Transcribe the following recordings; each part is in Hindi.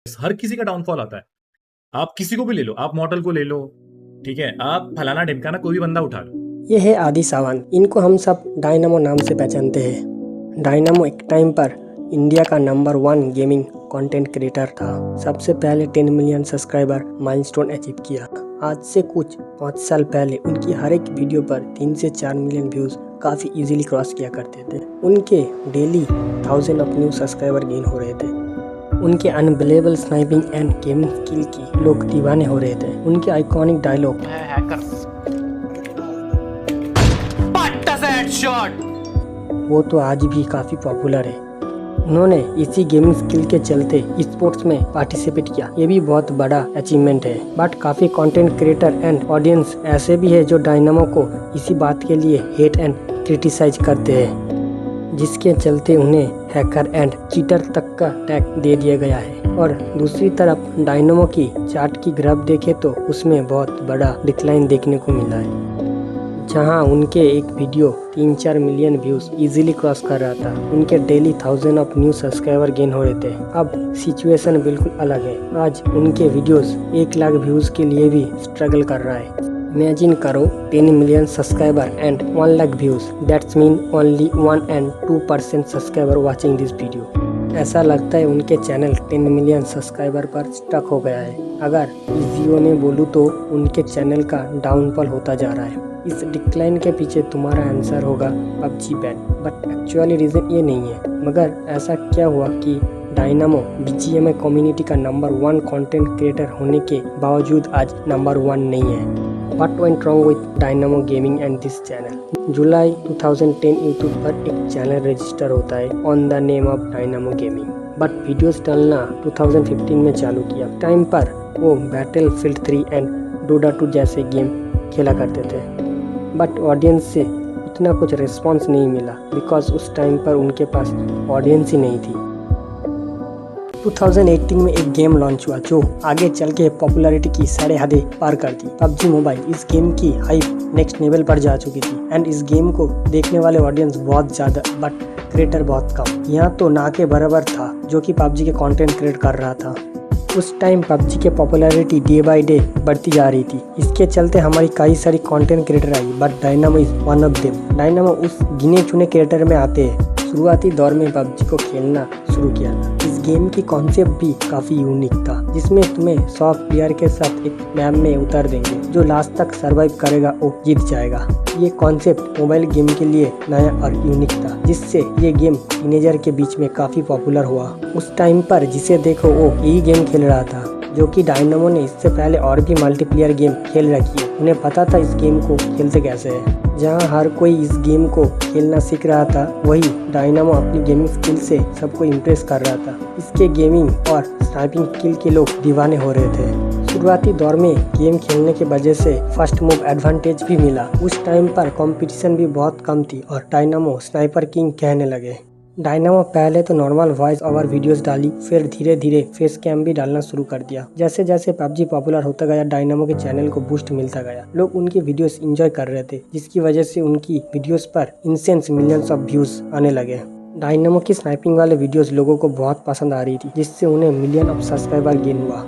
हर किसी का डाउनफॉल आता है। आप किसी को भी ले लो, आप मॉडल को ले लो, ठीक है, आप फलाना ढिमकाना कोई भी बंदा उठा लो। ये है आदि सावंत। इनको हम सब डायनामो नाम से पहचानते हैं। डायनामो एक टाइम पर इंडिया का नंबर 1 गेमिंग कंटेंट क्रिएटर था। सबसे पहले 10 मिलियन सब्सक्राइबर माइलस्टोन अचीव किया। आज से कुछ 5 साल पहले उनकी हर एक वीडियो पर 3 से 4 मिलियन व्यूज काफ़ी इजीली क्रॉस किया करते थे। उनके daily 1000 of new subscriber gain हो रहे थे। उनके unbelievable sniping and gaming skill की लोग दीवाने हो रहे थे। उनके आइकॉनिक डायलॉग वो तो आज भी काफ़ी पॉपुलर है। उन्होंने इसी गेमिंग स्किल के चलते स्पोर्ट्स में पार्टिसिपेट किया। ये भी बहुत बड़ा अचीवमेंट है। बट काफ़ी कंटेंट क्रिएटर एंड ऑडियंस ऐसे भी है जो डायनामो को इसी बात के लिए हेट एंड क्रिटिसाइज करते हैं, जिसके चलते उन्हें हैकर एंड चीटर तक का टैग दे दिया गया है। और दूसरी तरफ डायनामो की चार्ट की ग्राफ देखे तो उसमें बहुत बड़ा डिक्लाइन देखने को मिला है। जहां उनके एक video 3-4 million views easily cross कर रहा था, उनके daily 1000 of new subscriber gain हो रहे थे। अब सिचुएशन बिल्कुल अलग है। आज उनके वीडियोस 1 लाख व्यूज के लिए भी स्ट्रगल कर रहा है। इमेजिन करो 10 million subscriber and 1 lakh views. That's mean only 1 and 2% subscriber watching this video. ऐसा लगता है उनके चैनल 10 मिलियन सब्सक्राइबर पर स्टक हो गया है। अगर इजियो में बोलूँ तो उनके चैनल का डाउनफॉल होता जा रहा है। इस डिक्लाइन के पीछे तुम्हारा आंसर होगा PUBG ban, but actually reason ये नहीं है। मगर ऐसा क्या हुआ कि डायनामो बीजीएमआई कम्युनिटी का नंबर 1 कंटेंट क्रिएटर होने के बावजूद आज नंबर 1 नहीं है? What went wrong with Dynamo Gaming and this channel? July 2010 YouTube पर एक चैनल रजिस्टर होता है on the name of dynamo gaming, but videos डालना 2015 में चालू किया। टाइम पर वो बैटलफील्ड 3 एंड डोटा 2 जैसे गेम खेला करते थे, बट ऑडियंस से उतना कुछ रिस्पॉन्स नहीं मिला बिकॉज उस टाइम पर उनके पास ऑडियंस ही नहीं थी। 2018 में एक गेम लॉन्च हुआ जो आगे चल के पॉपुलैरिटी की सारे हदें पार कर दी, पबजी मोबाइल। इस गेम की हाइप नेक्स्ट लेवल पर जा चुकी थी एंड इस गेम को देखने वाले ऑडियंस बहुत ज़्यादा बट क्रिएटर बहुत कम। यहाँ तो ना के बराबर था जो कि पबजी के कंटेंट क्रिएट कर रहा था। उस टाइम पबजी की पॉपुलैरिटी डे बाय डे बढ़ती जा रही थी। इसके चलते हमारी कई सारी content creator I, but dynamo is one of them. Dynamo उस गिने चुने क्रिएटर में आते हैं। शुरुआती दौर में पबजी को खेलना शुरू किया था। इस गेम की कॉन्सेप्ट भी काफ़ी यूनिक था, जिसमें तुम्हें 100 प्लेयर के साथ एक मैप में उतार देंगे। जो लास्ट तक सरवाइव करेगा वो जीत जाएगा। ये कॉन्सेप्ट मोबाइल गेम के लिए नया और यूनिक था, जिससे ये गेम टीनेजर के बीच में काफ़ी पॉपुलर हुआ। उस टाइम पर जिसे देखो वो यही गेम खेल रहा था, जो कि डायनामो ने इससे पहले और भी मल्टीप्लेयर गेम खेल रखी है। उन्हें पता था इस गेम को खेलते कैसे है। जहां हर कोई इस गेम को खेलना सीख रहा था, वही डायनामो अपनी गेमिंग स्किल से सबको इम्प्रेस कर रहा था। इसके गेमिंग और स्नाइपिंग स्किल के लोग दीवाने हो रहे थे। शुरुआती दौर में गेम खेलने की वजह से फर्स्ट मूव एडवांटेज भी मिला। उस टाइम पर कंपटीशन भी बहुत कम थी और डायनामो स्नाइपर किंग कहने लगे। डायनामो पहले तो नॉर्मल वॉइस ओवर वीडियोस डाली, फिर धीरे धीरे फेस कैम भी डालना शुरू कर दिया। जैसे जैसे पबजी पॉपुलर होता गया, डायनामो के चैनल को बूस्ट मिलता गया। लोग उनकी वीडियोस एंजॉय कर रहे थे, जिसकी वजह से उनकी वीडियोस पर इंसेंस मिलियंस ऑफ व्यूज आने लगे। डायनामो की स्नाइपिंग वाले वीडियोस लोगों को बहुत पसंद आ रही थी, जिससे उन्हें मिलियन ऑफ सब्सक्राइबर गेन हुआ।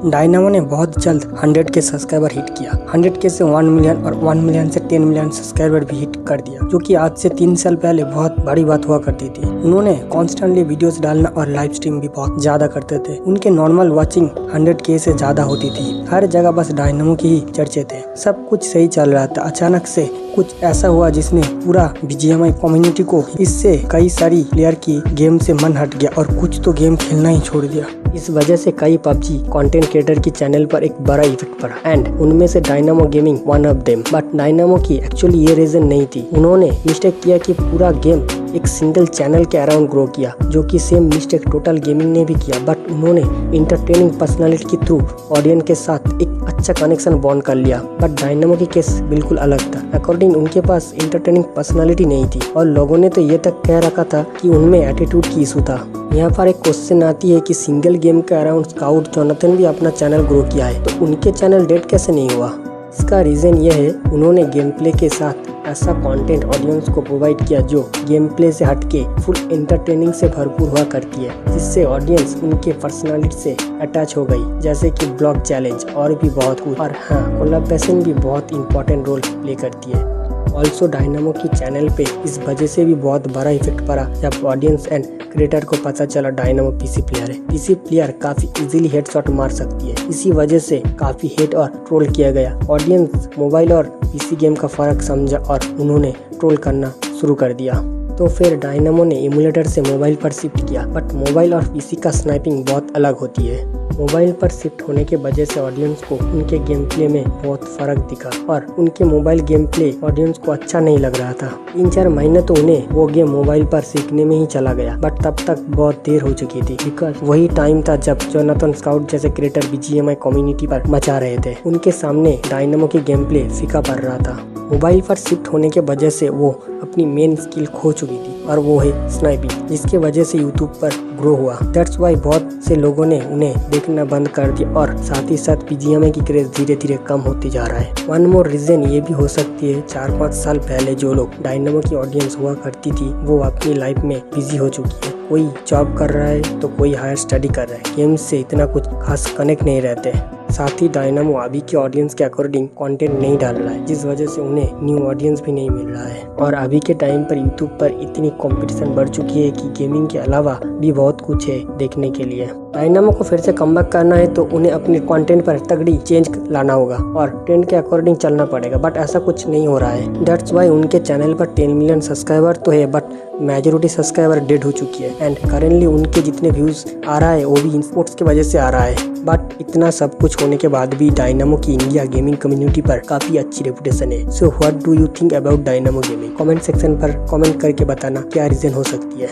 डायनामो ने बहुत जल्द 100 के सब्सक्राइबर हिट किया। 100 के से 1 मिलियन और 1 मिलियन से 10 मिलियन सब्सक्राइबर भी हिट कर दिया, जो कि आज से 3 साल पहले बहुत बड़ी बात हुआ करती थी। उन्होंने कॉन्स्टेंटली वीडियोस डालना और लाइव स्ट्रीम भी बहुत ज्यादा करते थे। उनके नॉर्मल वॉचिंग 100 के से ज्यादा होती थी। हर जगह बस डायनामो की ही चर्चे थे। सब कुछ सही चल रहा था। अचानक से कुछ ऐसा हुआ जिसने पूरा बीजीएमआई कम्युनिटी को, इससे कई सारी प्लेयर की गेम से मन हट गया और कुछ तो गेम खेलना ही छोड़ दिया। इस वजह से कई पबजी कंटेंट क्रिएटर की चैनल पर एक बड़ा इफेक्ट पड़ा एंड उनमें से dynamo gaming one of them. But dynamo की एक्चुअली ये रीजन नहीं थी। उन्होंने मिस्टेक किया कि पूरा गेम एक सिंगल चैनल के अराउंड ग्रो किया, जो कि सेम मिस्टेक टोटल गेमिंग ने भी किया। बट उन्होंने इंटरटेनिंग पर्सनालिटी के थ्रू ऑडियंस के साथ एक अच्छा कनेक्शन बॉन्ड कर लिया। बट डायनामो की केस बिल्कुल अलग था। अकॉर्डिंग उनके पास इंटरटेनिंग पर्सनालिटी नहीं थी और लोगों ने तो ये तक कह रखा था कि उनमें एटीट्यूड की इशू था। यहाँ पर एक क्वेश्चन आती है कि सिंगल गेम के अराउंड स्काउट जोनाथन भी अपना चैनल ग्रो किया है, तो उनके चैनल डेड कैसे नहीं हुआ? इसका रीज़न यह है उन्होंने गेम प्ले के साथ ऐसा कंटेंट ऑडियंस को प्रोवाइड किया जो गेम प्ले से हटके फुल एंटरटेनिंग से भरपूर हुआ करती है, जिससे ऑडियंस उनके पर्सनालिटी से अटैच हो गई, जैसे कि ब्लॉग चैलेंज और भी बहुत कुछ। और हाँ, कोलैबोरेशन भी बहुत इंपॉर्टेंट रोल प्ले करती है। ऑल्सो डायनामो की चैनल पे इस वजह से भी बहुत बड़ा इफेक्ट पड़ा जब ऑडियंस एंड क्रिएटर को पता चला डायनामो पीसी प्लेयर है। पीसी प्लेयर काफी इजीली हेडशॉट मार सकती है, इसी वजह से काफी हेट और ट्रोल किया गया। ऑडियंस मोबाइल और पीसी गेम का फर्क समझा और उन्होंने ट्रोल करना शुरू कर दिया। तो फिर डायनामो ने इमुलेटर से मोबाइल पर शिफ्ट किया, बट मोबाइल और पीसी का स्नाइपिंग बहुत अलग होती है। मोबाइल पर शिफ्ट होने के वजह से ऑडियंस को उनके गेम प्ले में बहुत फर्क दिखा और उनके मोबाइल गेम प्ले ऑडियंस को अच्छा नहीं लग रहा था। 3-4 महीने तो उन्हें वो गेम मोबाइल पर सीखने में ही चला गया, बट तब तक बहुत देर हो चुकी थी, बिकॉज वही टाइम था जब जोनाथन स्काउट जैसे क्रिएटर BGMI कम्युनिटी पर मचा रहे थे। उनके सामने डायनामो की गेम प्ले फीका पड़ रहा था। मोबाइल पर शिफ्ट होने के वजह से वो अपनी मेन स्किल खो चुकी थी और वो है स्नाइपिंग, जिसके वजह से यूट्यूब पर ग्रो हुआ। दैट्स वाई बहुत से लोगों ने उन्हें देखना बंद कर दिया और साथ ही साथ BGMI की क्रेज धीरे धीरे कम होती जा रहा है। वन मोर रीजन ये भी हो सकती है 4-5 साल पहले जो लोग डायनामो की ऑडियंस हुआ करती थी वो अपनी लाइफ में बिजी हो चुकी है। कोई जॉब कर रहा है तो कोई हायर स्टडी कर रहा है, गेम से इतना कुछ खास कनेक्ट नहीं रहते। साथ ही डायनामो अभी के ऑडियंस के अकॉर्डिंग कंटेंट नहीं डाल रहा है, जिस वजह से उन्हें न्यू ऑडियंस भी नहीं मिल रहा है। और अभी के टाइम पर यूट्यूब पर इतनी कंपटीशन बढ़ चुकी है कि गेमिंग के अलावा भी बहुत कुछ है देखने के लिए। डायनामो को फिर से कमबैक करना है तो उन्हें अपने कंटेंट पर तगड़ी चेंज लाना होगा और ट्रेंड के अकॉर्डिंग चलना पड़ेगा, बट ऐसा कुछ नहीं हो रहा है। दैट्स वाई उनके चैनल पर 10 मिलियन सब्सक्राइबर तो है, बट मेजोरिटी सब्सक्राइबर डेड हो चुकी है एंड करेंटली उनके जितने व्यूज आ रहा है वो भी स्पोर्ट्स की वजह से आ रहा है। बट इतना सब कुछ होने के बाद भी डायनामो की इंडिया गेमिंग कम्युनिटी पर काफी अच्छी रेपुटेशन है। So what do you think about dynamo gaming? Comment section पर कमेंट करके बताना क्या रीजन हो सकती है।